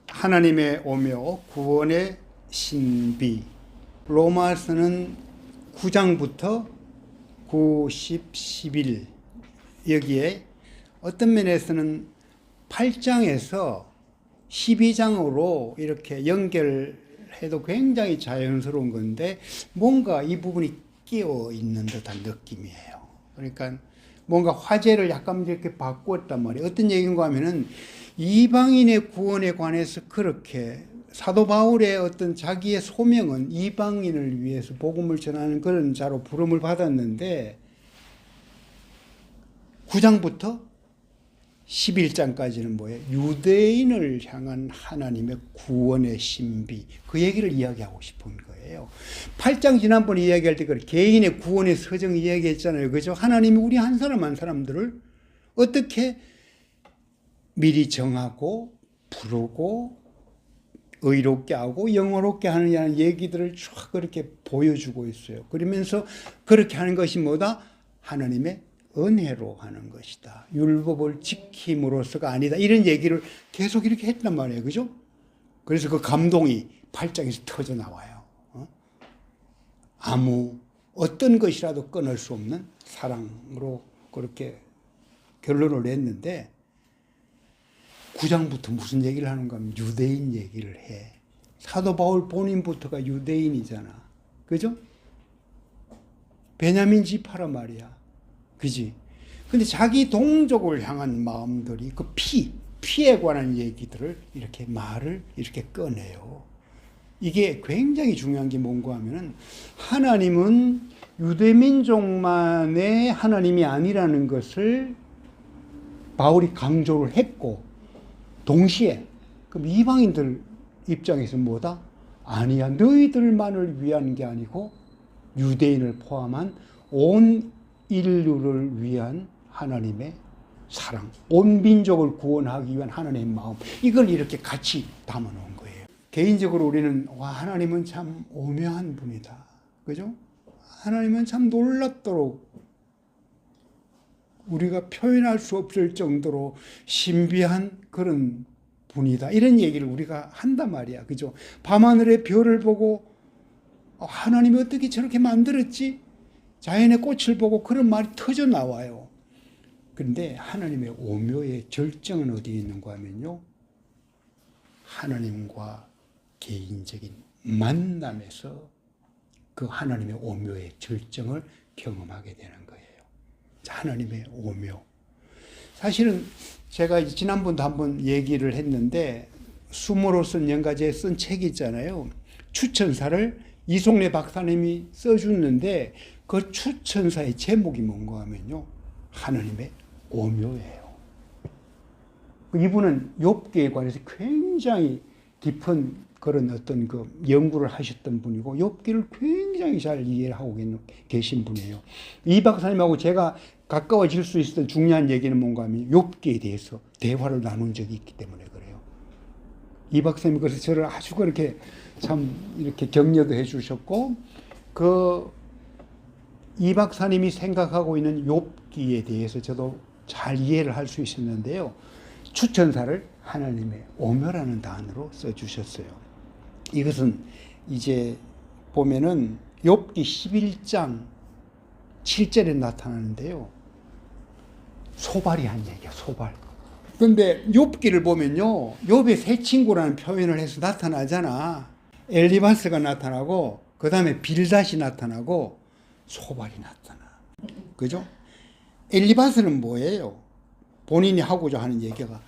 하나님의 오묘, 구원의 신비. 로마서는 9장부터 9, 10, 11 여기에 어떤 면에서는 8장에서 12장으로 이렇게 연결해도 굉장히 자연스러운 건데 뭔가 이 부분이 끼어 있는 듯한 느낌이에요. 그러니까 뭔가 화제를 약간 이렇게 바꾸었단 말이에요. 어떤 얘기인가 하면은 이방인의 구원에 관해서 그렇게 사도 바울의 어떤 자기의 소명은 이방인을 위해서 복음을 전하는 그런 자로 부름을 받았는데 9장부터 11장까지는 뭐예요? 유대인을 향한 하나님의 구원의 신비, 그 얘기를 이야기하고 싶은 거예요. 8장 지난번에 이야기할 때 그 개인의 구원의 서정 이야기했잖아요. 그죠? 하나님이 우리 한 사람 한 사람들을 어떻게 미리 정하고 부르고 의롭게 하고 영원롭게 하느냐는 얘기들을 쫙 그렇게 보여주고 있어요. 그러면서 그렇게 하는 것이 뭐다? 하나님의 은혜로 하는 것이다. 율법을 지킴으로써가 아니다. 이런 얘기를 계속 이렇게 했단 말이에요. 그죠? 그래서 그 감동이 8장에서 터져 나와요. 아무 어떤 것이라도 끊을 수 없는 사랑으로 그렇게 결론을 냈는데 9장부터 무슨 얘기를 하는가 하면 유대인 얘기를 해. 사도 바울 본인부터가 유대인이잖아. 그죠? 베냐민 지파란 말이야. 그지? 근데 자기 동족을 향한 마음들이 그 피에 관한 얘기들을 이렇게 말을 이렇게 꺼내요. 이게 굉장히 중요한 게 뭔가 하면은 하나님은 유대민족만의 하나님이 아니라는 것을 바울이 강조를 했고 동시에 그럼 이방인들 입장에서 뭐다? 아니야. 너희들만을 위한 게 아니고 유대인을 포함한 온 인류를 위한 하나님의 사랑, 온 민족을 구원하기 위한 하나님의 마음, 이걸 이렇게 같이 담아놓은 거예요. 개인적으로 우리는 와, 하나님은 참 오묘한 분이다. 그죠? 하나님은 참 놀랍도록 우리가 표현할 수 없을 정도로 신비한 그런 분이다. 이런 얘기를 우리가 한단 말이야. 그죠? 밤하늘의 별을 보고 하나님이 어떻게 저렇게 만들었지? 자연의 꽃을 보고 그런 말이 터져 나와요. 그런데 하나님의 오묘의 절정은 어디에 있는가 하면요. 하나님과 개인적인 만남에서 그 하나님의 오묘의 절정을 경험하게 되는 거예요. 하나님의 오묘. 사실은 제가 지난번도 한번 얘기를 했는데 수모로 쓴 연가제에 쓴 책이 있잖아요. 추천사를 이송래 박사님이 써주는데 그 추천사의 제목이 뭔가 하면요. 하나님의 오묘예요. 이분은 욥기에 관해서 굉장히 깊은 그런 어떤 그 연구를 하셨던 분이고 욥기를 굉장히 잘 이해하고 계신 분이에요. 이 박사님하고 제가 가까워질 수 있었던 중요한 얘기는 뭔가 하면 욥기에 대해서 대화를 나눈 적이 있기 때문에 그래요. 이 박사님이 그래서 저를 아주 그렇게 참 이렇게 격려도 해주셨고 이 박사님이 생각하고 있는 욥기에 대해서 저도 잘 이해를 할 수 있었는데요. 추천사를 하나님의 오묘라는 단어로 써주셨어요. 이것은 이제 보면은 욥기 11장 7절에 나타나는데요. 소발이 한 얘기야, 소발. 그런데 욥기를 보면요. 욥의 세 친구라는 표현을 해서 나타나잖아. 엘리바스가 나타나고 그 다음에 빌닷이 나타나고 소발이 나타나. 그죠? 엘리바스는 뭐예요? 본인이 하고자 하는 얘기가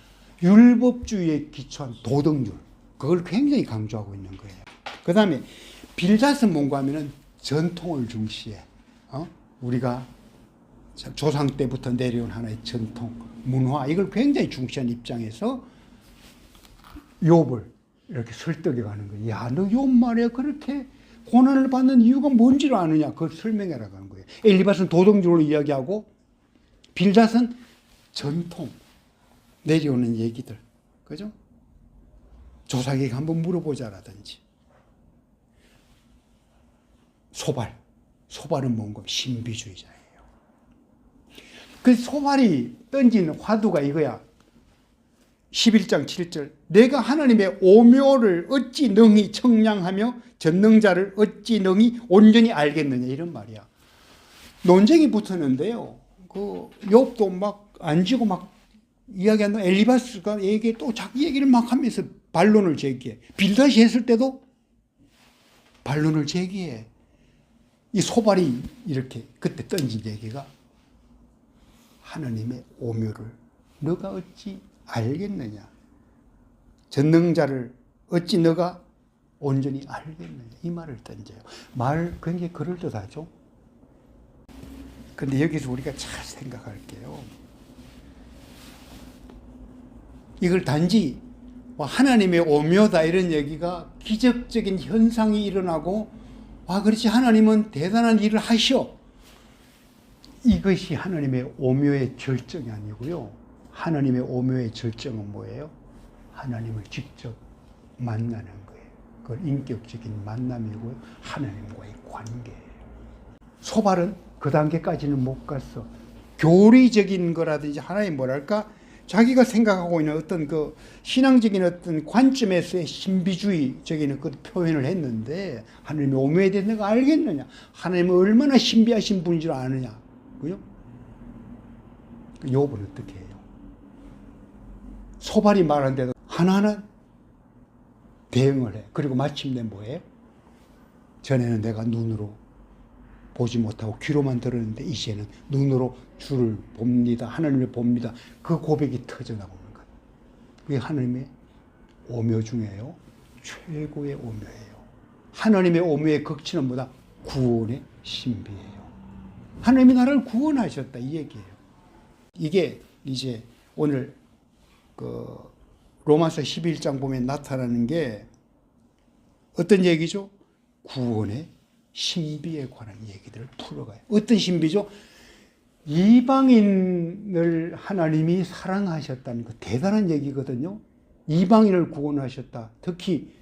율법주의에 기초한 도덕률. 그걸 굉장히 강조하고 있는 거예요. 그 다음에 빌닷은 뭔가 하면은 전통을 중시해. 우리가 조상 때부터 내려온 하나의 전통, 문화, 이걸 굉장히 중시한 입장에서 욥을 이렇게 설득해 가는 거예요. 야, 너 욥 말이야. 그렇게 고난을 받는 이유가 뭔지를 아느냐? 그걸 설명해라고 하는 거예요. 엘리바스는 도덕적으로 이야기하고 빌닷은 전통, 내려오는 얘기들. 그죠? 조상에게 한번 물어보자라든지. 소발은 뭔가 신비주의자예요. 그 소발이 던진 화두가 이거야. 11장 7절 내가 하나님의 오묘를 어찌 능히 청량하며 전능자를 어찌 능히 온전히 알겠느냐 이런 말이야. 논쟁이 붙었는데요. 그 욥도 막 앉고 막 이야기한다. 엘리바스가 얘기 또 자기 얘기를 막 하면서 반론을 제기해. 빌닷이 했을 때도 반론을 제기해. 이 소발이 이렇게 그때 던진 얘기가 하나님의 오묘를 너가 어찌 알겠느냐. 전능자를 어찌 너가 온전히 알겠느냐. 이 말을 던져요. 말 굉장히 그럴듯하죠. 근데 여기서 우리가 잘 생각할게요. 이걸 단지 하나님의 오묘다 이런 얘기가 기적적인 현상이 일어나고 그렇지 하나님은 대단한 일을 하셔. 이것이 하나님의 오묘의 절정이 아니고요. 하나님의 오묘의 절정은 뭐예요? 하나님을 직접 만나는 거예요. 그걸 인격적인 만남이고요. 하나님과의 관계예요. 소발은 그 단계까지는 못 갔어. 교리적인 거라든지 하나님 뭐랄까 자기가 생각하고 있는 어떤 그 신앙적인 어떤 관점에서의 신비주의적인 그 표현을 했는데 하나님의 오묘에 대해서 내가 알겠느냐? 하나님은 얼마나 신비하신 분인 줄 아느냐? 그죠? 욥은 어떻게 해요? 소발이 말하는데도 하나하나 대응을 해. 그리고 마침내 뭐예요? 전에는 내가 눈으로 보지 못하고 귀로만 들었는데 이제는 눈으로 주를 봅니다. 하나님을 봅니다. 그 고백이 터져나오는 것. 그게 하나님의 오묘 중에요. 최고의 오묘예요. 하나님의 오묘의 극치는 뭐다? 구원의 신비예요. 하나님이 나를 구원하셨다 이 얘기예요. 이게 이제 오늘 그 로마서 11장 보면 나타나는 게 어떤 얘기죠? 구원의 신비에 관한 얘기들을 풀어가요. 어떤 신비죠? 이방인을 하나님이 사랑하셨다는 거 대단한 얘기거든요. 이방인을 구원하셨다. 특히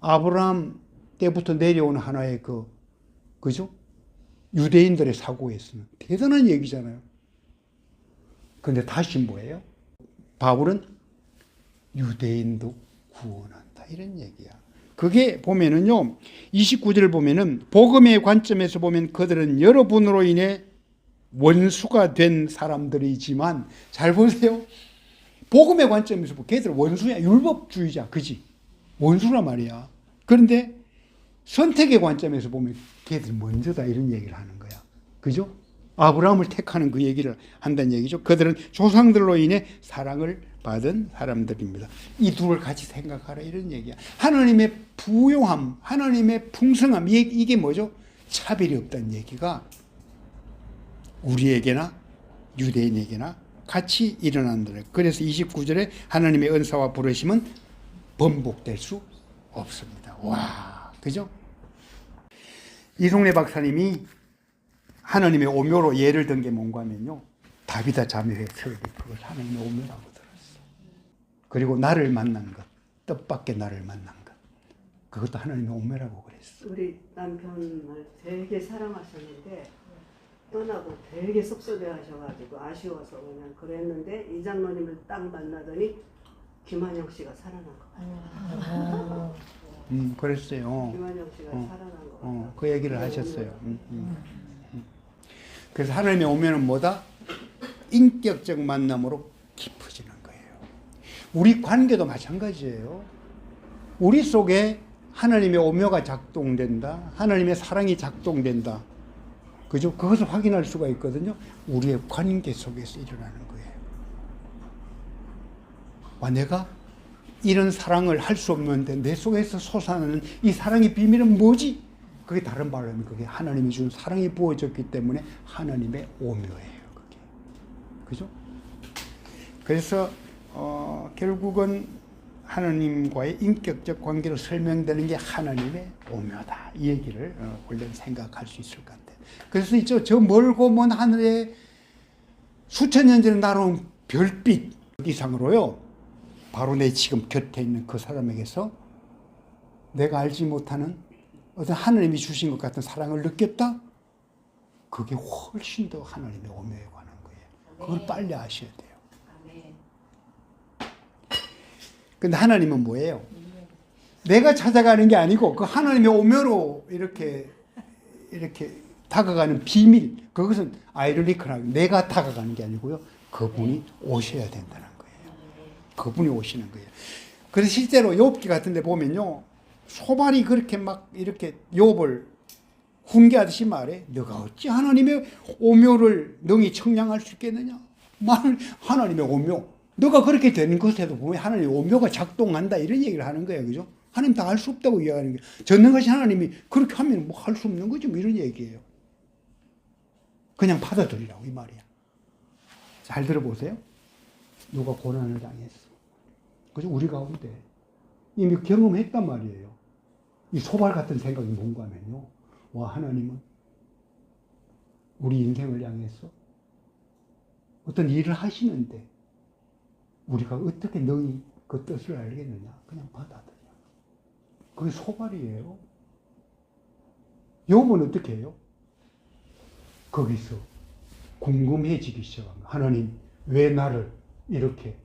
아브라함 때부터 내려온 하나의 그죠? 유대인들의 사고에서는 대단한 얘기잖아요. 그런데 다시 뭐예요? 바울은 유대인도 구원한다 이런 얘기야. 그게 보면은요 29절 보면은 복음의 관점에서 보면 그들은 여러분으로 인해 원수가 된 사람들이지만 잘 보세요. 복음의 관점에서 보면 걔들 원수야. 율법주의자 그지? 원수란 말이야. 그런데 선택의 관점에서 보면 걔들 먼저다 이런 얘기를 하는 거야. 그죠? 아브라함을 택하는 그 얘기를 한다는 얘기죠. 그들은 조상들로 인해 사랑을 받은 사람들입니다. 이 둘을 같이 생각하라 이런 얘기야. 하나님의 부요함, 하나님의 풍성함 이게 뭐죠? 차별이 없다는 얘기가 우리에게나 유대인에게나 같이 일어난다. 그래서 29절에 하나님의 은사와 부르심은 번복될 수 없습니다. 와, 그죠? 이송래 박사님이 하나님의 오묘로 예를 든 게 뭔가 하면요. 다비다 자매의 설교 그걸 하나님의 오묘라고 들었어. 그리고 나를 만난 것, 뜻밖의 나를 만난 것. 그것도 하나님의 오묘라고 그랬어. 우리 남편을 되게 사랑하셨는데 떠나고 되게 섭섭해 하셔가지고 아쉬워서 그냥 그랬는데 이 장로님을 딱 만나더니 김한영 씨가 살아난 것 같아요. 그랬어요. 김한영 씨가 살아난 것 같아요. 그 얘기를 하셨어요. 그래서 하나님의 오묘는 뭐다? 인격적 만남으로 깊어지는 거예요. 우리 관계도 마찬가지예요. 우리 속에 하나님의 오묘가 작동된다. 하나님의 사랑이 작동된다. 그죠? 그것을 확인할 수가 있거든요. 우리의 관계 속에서 일어나는 거예요. 내가 이런 사랑을 할 수 없는데 내 속에서 솟아나는 이 사랑의 비밀은 뭐지? 그게 다른 말로 하면 그게 하나님이 준 사랑이 부어졌기 때문에 하나님의 오묘예요. 그게. 그죠? 그래서 결국은 하나님과의 인격적 관계로 설명되는 게 하나님의 오묘다. 이 얘기를 원래 생각할 수 있을 것 같아요. 그래서 저 멀고 먼 하늘에 수천 년 전에 날아온 별빛 이상으로요. 바로 내 지금 곁에 있는 그 사람에게서 내가 알지 못하는 어떤 하나님이 주신 것 같은 사랑을 느꼈다? 그게 훨씬 더 하나님의 오묘에 관한 거예요. 그걸 빨리 아셔야 돼요. 근데 하나님은 뭐예요? 내가 찾아가는 게 아니고 그 하나님의 오묘로 이렇게 다가가는 비밀, 그것은 아이러니컬하게 내가 다가가는 게 아니고요. 그분이 오셔야 된다는 거예요. 그분이 오시는 거예요. 그래서 실제로 욥기 같은 데 보면요. 소발이 그렇게 막 이렇게 욥을 훈계하듯이 말해. 너가 어찌 하나님의 오묘를 능히 청량할 수 있겠느냐? 하나님의 오묘. 너가 그렇게 되는 것에도 보면 하나님의 오묘가 작동한다 이런 얘기를 하는 거예요. 그죠? 하나님 다 할 수 없다고 이야기하는 거예요. 전능하신 하나님이 그렇게 하면 뭐 할 수 없는 거지 뭐 이런 얘기예요. 그냥 받아들이라고 이 말이야. 잘 들어보세요. 누가 고난을 당했어. 그죠? 우리 가운데 이미 경험했단 말이에요. 이 소발 같은 생각이 뭔가 하면요. 와, 하나님은 우리 인생을 향해서 어떤 일을 하시는데 우리가 어떻게 능히 그 뜻을 알겠느냐. 그냥 받아들여. 그게 소발이에요. 욥은 어떻게 해요? 거기서 궁금해지기 시작합니다. 하나님, 왜 나를 이렇게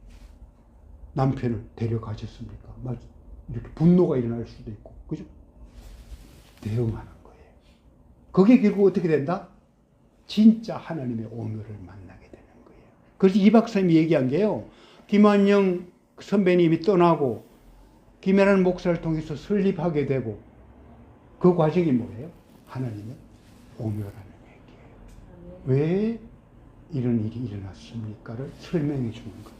남편을 데려가셨습니까? 막 이렇게 분노가 일어날 수도 있고, 그죠? 대응하는 거예요. 그게 결국 어떻게 된다? 진짜 하나님의 오묘를 만나게 되는 거예요. 그래서 이 박사님이 얘기한 게요. 김한영 선배님이 떠나고 김혜란 목사를 통해서 설립하게 되고 그 과정이 뭐예요? 하나님의 오묘라는 얘기예요. 왜 이런 일이 일어났습니까를 설명해 주는 거예요.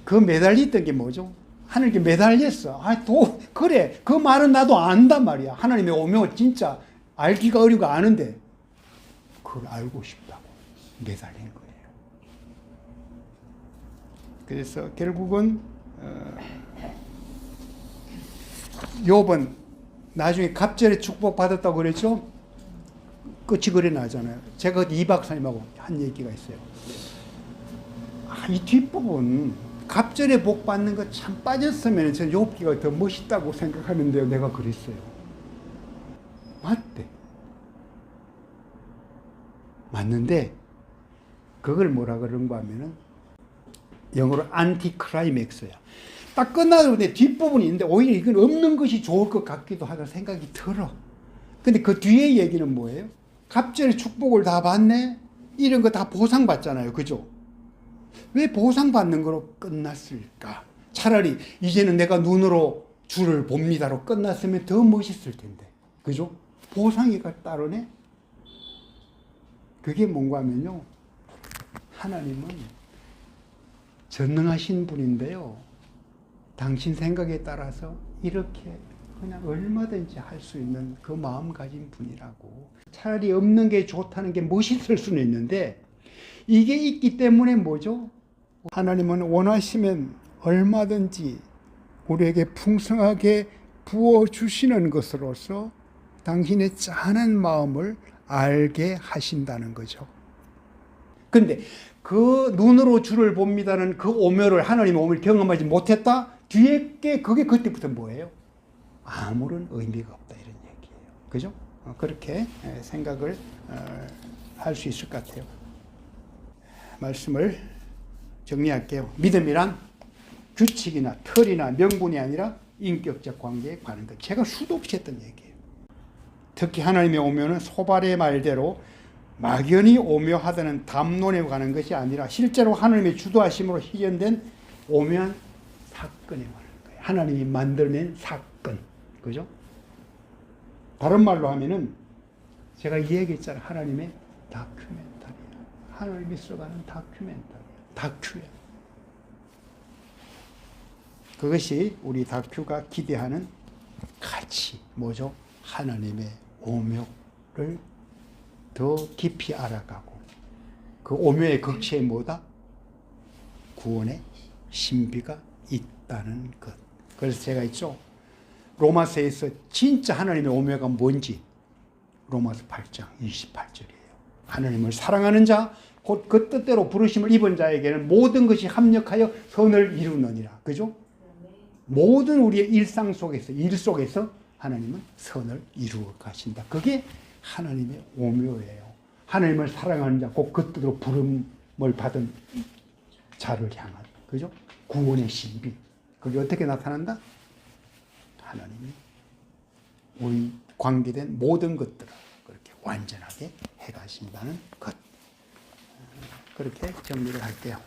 그 매달렸던 게 뭐죠? 하나님께 매달렸어. 그래. 그 말은 나도 안단 말이야. 하나님의 오묘 진짜 알기가 어려고 아는데 그걸 알고 싶다고 매달린 거예요. 그래서 결국은 욥은 나중에 갑절에 축복받았다고 그랬죠? 끝이 그래 나잖아요. 제가 이 박사님하고 한 얘기가 있어요. 이 뒷부분 갑절에 복 받는 거 참 빠졌으면 저는 욥기가 더 멋있다고 생각하는데요. 내가 그랬어요. 맞대. 맞는데 그걸 뭐라 그런가 하면은 영어로 안티클라이맥스야. 딱 끝나도 내 뒷부분이 있는데 오히려 이건 없는 것이 좋을 것 같기도 하다 생각이 들어. 근데 그 뒤에 얘기는 뭐예요? 갑절에 축복을 다 받네? 이런 거 다 보상받잖아요. 그죠? 왜 보상받는 거로 끝났을까? 차라리 이제는 내가 눈으로 주를 봅니다로 끝났으면 더 멋있을 텐데. 그죠? 보상이가 따르네? 그게 뭔가 하면요. 하나님은 전능하신 분인데요. 당신 생각에 따라서 이렇게 그냥 얼마든지 할 수 있는 그 마음 가진 분이라고. 차라리 없는 게 좋다는 게 멋있을 수는 있는데 이게 있기 때문에 뭐죠? 하나님은 원하시면 얼마든지 우리에게 풍성하게 부어주시는 것으로서 당신의 짠한 마음을 알게 하신다는 거죠. 근데 그 눈으로 주를 봅니다는 그 오묘를 하나님의 오묘를 경험하지 못했다? 뒤에 게 그게 그때부터 뭐예요? 아무런 의미가 없다 이런 얘기예요. 그죠? 그렇게 생각을 할 수 있을 것 같아요. 말씀을 정리할게요. 믿음이란 규칙이나 틀이나 명분이 아니라 인격적 관계에 관한 것. 제가 수도 없이 했던 얘기예요. 특히 하나님의 오묘는 소발의 말대로 막연히 오묘하다는 담론에 관한 것이 아니라 실제로 하나님의 주도하심으로 실현된 오묘한 사건에 관한 거예요. 하나님이 만들어낸 사건. 그죠? 다른 말로 하면은 제가 이 얘기했잖아요. 하나님의 다큐멘터리야. 하나님이 써가는 다큐멘터리야. 다큐야. 그것이 우리 다큐가 기대하는 가치. 뭐죠? 하나님의 오묘를 더 깊이 알아가고 그 오묘의 극치에 뭐다? 구원의 신비가 있다는 것. 그래서 제가 있죠. 로마서에서 진짜 하나님의 오묘가 뭔지 로마서 8장 28절이에요. 하나님을 사랑하는 자, 곧 그 뜻대로 부르심을 입은 자에게는 모든 것이 합력하여 선을 이루느니라. 그죠? 모든 우리의 일상 속에서, 일 속에서 하나님은 선을 이루어 가신다. 그게 하나님의 오묘예요. 하나님을 사랑하는 자, 곧 그 뜻으로 부름을 받은 자를 향한 그죠? 구원의 신비. 그게 어떻게 나타난다? 하나님이 우리 관계된 모든 것들을 그렇게 완전하게 해가신다는 것. 그렇게 정리를 할게요.